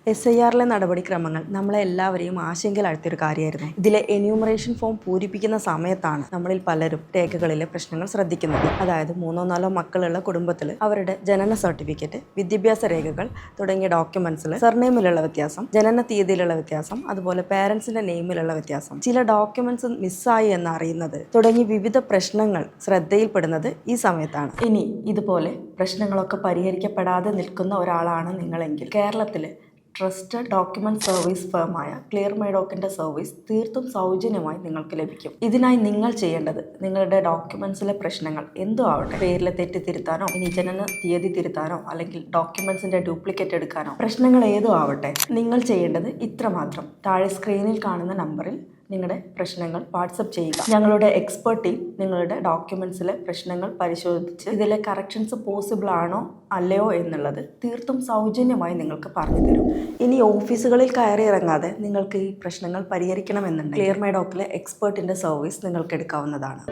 SIR-ലെ നടപടിക്രമങ്ങൾ നമ്മളെ എല്ലാവരെയും ആശങ്കയിലാഴ്ത്തിയൊരു കാര്യമായിരുന്നു. ഇതിലെ എന്യൂമറേഷൻ ഫോം പൂരിപ്പിക്കുന്ന സമയത്താണ് നമ്മളിൽ പലരും രേഖകളിലെ പ്രശ്നങ്ങൾ ശ്രദ്ധിക്കുന്നത്. അതായത് 3-4 മക്കളുള്ള കുടുംബത്തിൽ അവരുടെ ജനന സർട്ടിഫിക്കറ്റ്, വിദ്യാഭ്യാസ രേഖകൾ തുടങ്ങിയ ഡോക്യുമെന്റ്സിൽ സർനെയിമിലുള്ള വ്യത്യാസം, ജനന തീയതിയിലുള്ള വ്യത്യാസം, അതുപോലെ പേരൻസിന്റെ നെയിമിലുള്ള വ്യത്യാസം, ചില ഡോക്യുമെന്റ്സ് മിസ്സായി എന്നറിയുന്നത് തുടങ്ങി വിവിധ പ്രശ്നങ്ങൾ ശ്രദ്ധയിൽപ്പെടുന്നത് ഈ സമയത്താണ്. ഇനി ഇതുപോലെ പ്രശ്നങ്ങളൊക്കെ പരിഹരിക്കപ്പെടാതെ നിൽക്കുന്ന ഒരാളാണ് നിങ്ങളെങ്കിൽ കേരളത്തിലെ ട്രസ്റ്റഡ് ഡോക്യുമെന്റ് സർവീസ് ഫേമായ ക്ലിയർ മൈ ഡോക്കിന്റെ സർവീസ് തീർത്തും സൗജന്യമായി നിങ്ങൾക്ക് ലഭിക്കും. ഇതിനായി നിങ്ങൾ ചെയ്യേണ്ടത് നിങ്ങളുടെ ഡോക്യുമെന്റ്സിലെ പ്രശ്നങ്ങൾ എന്തോ ആവട്ടെ, പേരിലെ തെറ്റ് തിരുത്താനോ, ഇനി ജനന തീയതി തിരുത്താനോ, അല്ലെങ്കിൽ ഡോക്യുമെന്റ്സിന്റെ ഡ്യൂപ്ലിക്കേറ്റ് എടുക്കാനോ, പ്രശ്നങ്ങൾ ഏതോ ആവട്ടെ, നിങ്ങൾ ചെയ്യേണ്ടത് ഇത്രമാത്രം. താഴെ സ്ക്രീനിൽ കാണുന്ന നമ്പറിൽ നിങ്ങളുടെ പ്രശ്നങ്ങൾ വാട്സപ്പ് ചെയ്യുക. ഞങ്ങളുടെ എക്സ്പെർട്ട് ടീം നിങ്ങളുടെ ഡോക്യുമെന്റ്സിലെ പ്രശ്നങ്ങൾ പരിശോധിച്ച് ഇതിലെ കറക്ഷൻസ് പോസിബിൾ ആണോ അല്ലയോ എന്നുള്ളത് തീർത്തും സൗജന്യമായി നിങ്ങൾക്ക് പറഞ്ഞു തരും. ഇനി ഓഫീസുകളിൽ കയറി ഇറങ്ങാതെ നിങ്ങൾക്ക് ഈ പ്രശ്നങ്ങൾ പരിഹരിക്കണമെന്നുണ്ടെങ്കിൽ ക്ലിയർ മൈ ഡോക്കിലെ എക്സ്പെർട്ടിന്റെ സർവീസ് നിങ്ങൾക്ക് എടുക്കാവുന്നതാണ്.